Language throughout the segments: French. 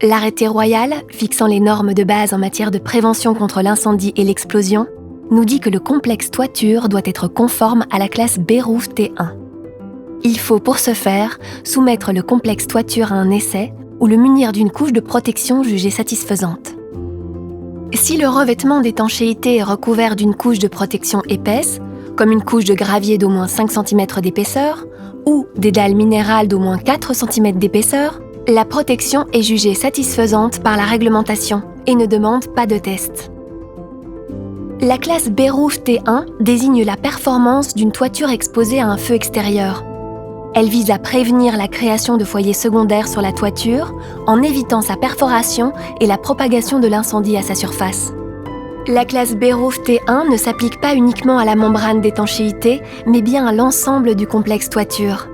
L'arrêté royal, fixant les normes de base en matière de prévention contre l'incendie et l'explosion, nous dit que le complexe toiture doit être conforme à la classe B-Roof T1. Il faut pour ce faire soumettre le complexe toiture à un essai ou le munir d'une couche de protection jugée satisfaisante. Si le revêtement d'étanchéité est recouvert d'une couche de protection épaisse, comme une couche de gravier d'au moins 5 cm d'épaisseur ou des dalles minérales d'au moins 4 cm d'épaisseur, la protection est jugée satisfaisante par la réglementation et ne demande pas de test. La classe B-Roof T1 désigne la performance d'une toiture exposée à un feu extérieur. Elle vise à prévenir la création de foyers secondaires sur la toiture en évitant sa perforation et la propagation de l'incendie à sa surface. La classe B-Roof T1 ne s'applique pas uniquement à la membrane d'étanchéité, mais bien à l'ensemble du complexe toiture.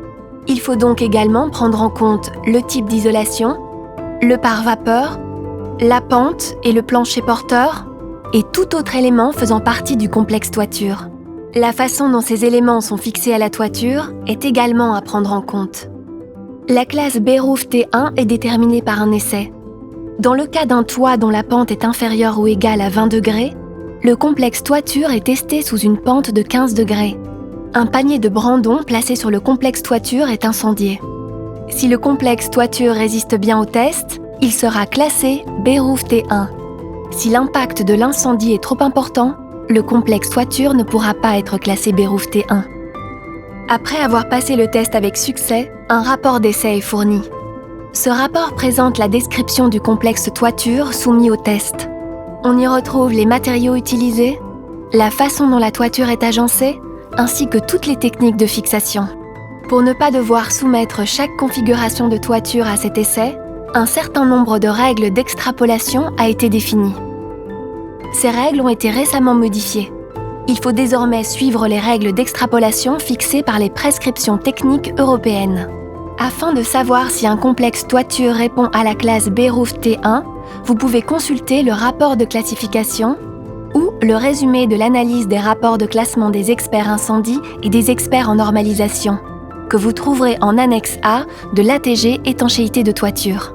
Il faut donc également prendre en compte le type d'isolation, le pare-vapeur, la pente et le plancher porteur, et tout autre élément faisant partie du complexe toiture. La façon dont ces éléments sont fixés à la toiture est également à prendre en compte. La classe B-Roof T1 est déterminée par un essai. Dans le cas d'un toit dont la pente est inférieure ou égale à 20 degrés, le complexe toiture est testé sous une pente de 15 degrés. Un panier de brandons placé sur le complexe toiture est incendié. Si le complexe toiture résiste bien au test, il sera classé B-Roof T1. Si l'impact de l'incendie est trop important, le complexe toiture ne pourra pas être classé B-Roof T1. Après avoir passé le test avec succès, un rapport d'essai est fourni. Ce rapport présente la description du complexe toiture soumis au test. On y retrouve les matériaux utilisés, la façon dont la toiture est agencée, ainsi que toutes les techniques de fixation. Pour ne pas devoir soumettre chaque configuration de toiture à cet essai, un certain nombre de règles d'extrapolation a été défini. Ces règles ont été récemment modifiées. Il faut désormais suivre les règles d'extrapolation fixées par les prescriptions techniques européennes. Afin de savoir si un complexe toiture répond à la classe B-Roof T1, vous pouvez consulter le rapport de classification ou le résumé de l'analyse des rapports de classement des experts incendie et des experts en normalisation, que vous trouverez en annexe A de l'ATG étanchéité de toiture.